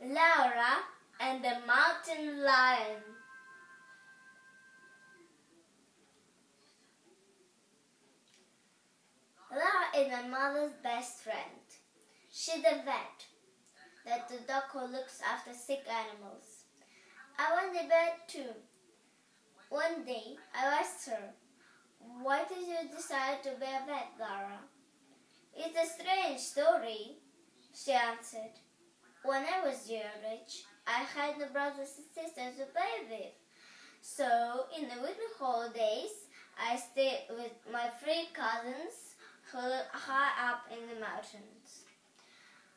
Lara and the Mountain Lion. Lara is my mother's best friend. She's a vet. That's the dog who looks after sick animals. I want a vet too. One day I asked her, "Why did you decide to be a vet, Lara?" "It's a strange story," she answered. "When I was your age, I had no brothers and sisters to play with. So, in the winter holidays, I stayed with my 3 cousins who lived high up in the mountains.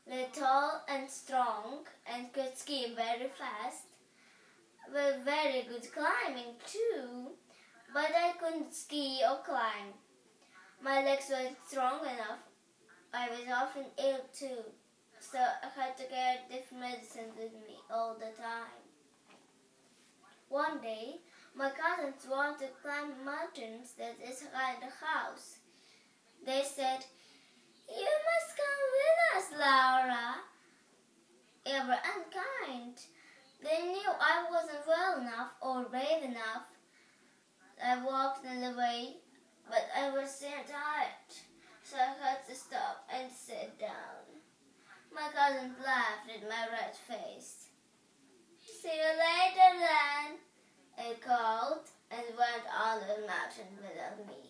They're tall and strong and could ski very fast, with very good climbing too, but I couldn't ski or climb. My legs weren't strong enough. I was often ill too, so I had to carry different medicines with me all the time. One day, my cousins wanted to climb mountains that is behind the house. They said, 'You must come with us, Lara.' They were unkind. They knew I wasn't well enough or brave enough. I walked on the way, but I was so tired, so I had to stop and sit down. My cousins laughed at my red face. 'See you later then,' I called and went on the mountain without me.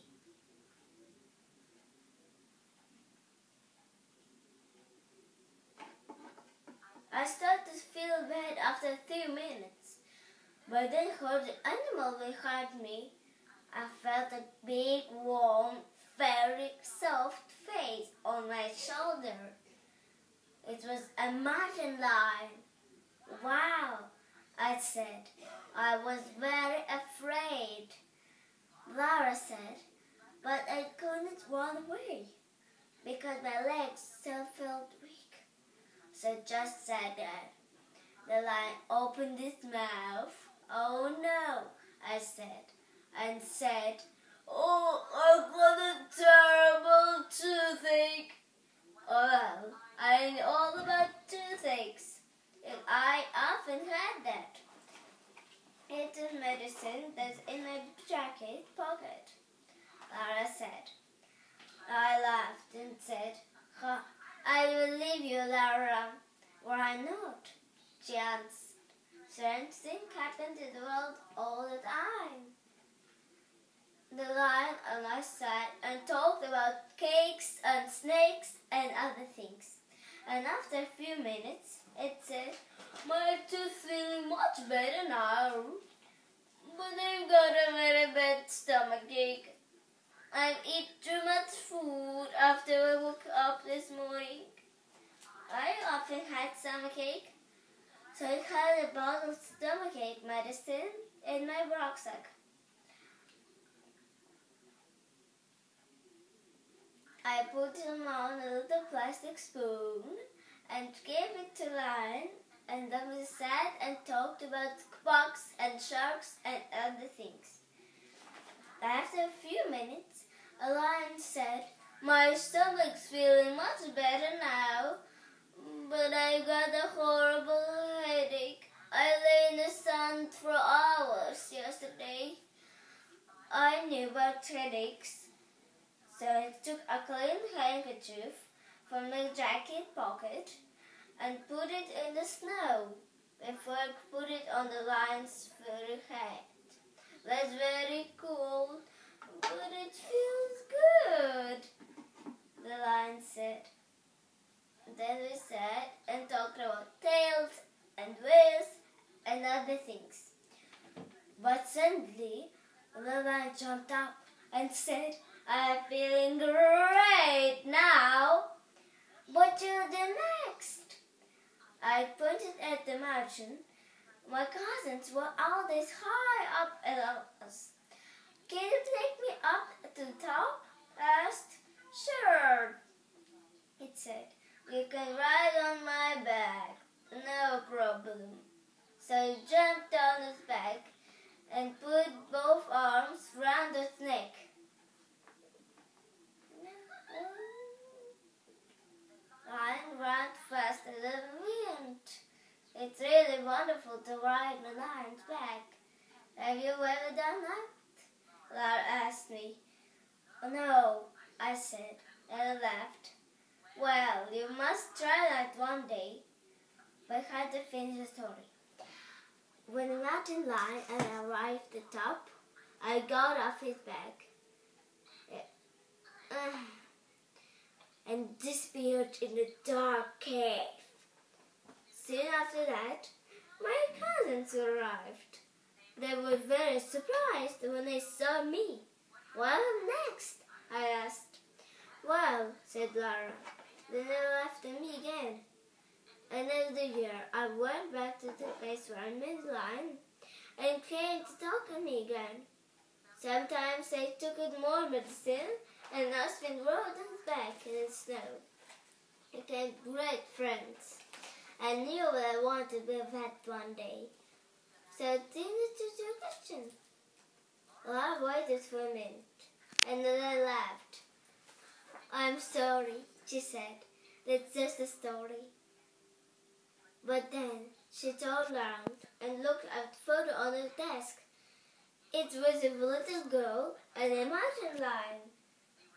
I started to feel bad after a few minutes, but then heard the animal behind me. I felt a big, warm, very soft face on my shoulder. It was a mountain lion. 'Wow,' I said. I was very afraid. Lara said, 'But I couldn't run away because my legs still felt weak.' So just sat there. The lion opened his mouth. 'Oh no,' I said, and said, 'Oh, I've got a terrible toothache.' Well, I know all about toothaches, and I often had that. 'It's a medicine that's in my jacket pocket,' Lara said. I laughed and said, 'I will leave you, Lara.' 'Why not?' she answered. 'Strange things happen to the world all the time.' The lion and I sat and talked about cakes and snakes and other things. And after a few minutes, it said, 'My tooth feeling much better now, but I've got a very bad stomachache. I've eaten too much food after I woke up this morning.' I often had stomachache, so I had a bottle of stomachache medicine in my rucksack. I put him on a little plastic spoon and gave it to Lion, and then we sat and talked about bugs and sharks and other things. After a few minutes, a lion said, 'My stomach's feeling much better now, but I got a horrible headache. I lay in the sun for hours yesterday.' I knew about headaches, so I took a clean handkerchief from my jacket pocket and put it in the snow before I put it on the lion's furry head. 'That's very cold, but it feels good,' the lion said. Then we sat and talked about tails and wheels and other things. But suddenly, the lion jumped up and said, 'I'm feeling great now. What do you do next?' I pointed at the mountain. My cousins were all this high up above us. 'Can you take me up to the top?' I asked. 'Sure,' it said. 'You can ride on my back, no problem.' So I jumped on his back and put both arms round his neck. Lion ran faster than the wind. He It's really wonderful to ride the lion's back. Have you ever done that? Lara asked me. No, I said, and laughed. Well, you must try that one day. But I had to finish the story. When the mountain lion and I arrived at the top, I got off his back and disappeared in the dark cave. Soon after that, my cousins arrived. They were very surprised when they saw me. What next? I asked. Well, said Lara, then they laughed at me again. Another year, I went back to the place where I met the lion and came to talk to me again. Sometimes they took it more medicine and husband rode on his back in the snow. We became great friends. I knew that I wanted to be a vet one day. So I didn't answer your question. Lara waited for a minute and then I laughed. I'm sorry, she said. That's just a story. But then she turned around and looked at the photo on her desk. It was a little girl and a mountain lion.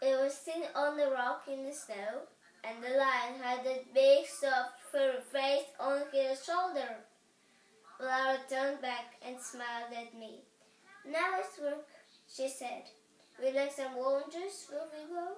It was sitting on the rock in the snow, and the lion had a big soft furry face on his shoulder. Lara turned back and smiled at me. Now it's work, she said. Would you like some oranges before we go?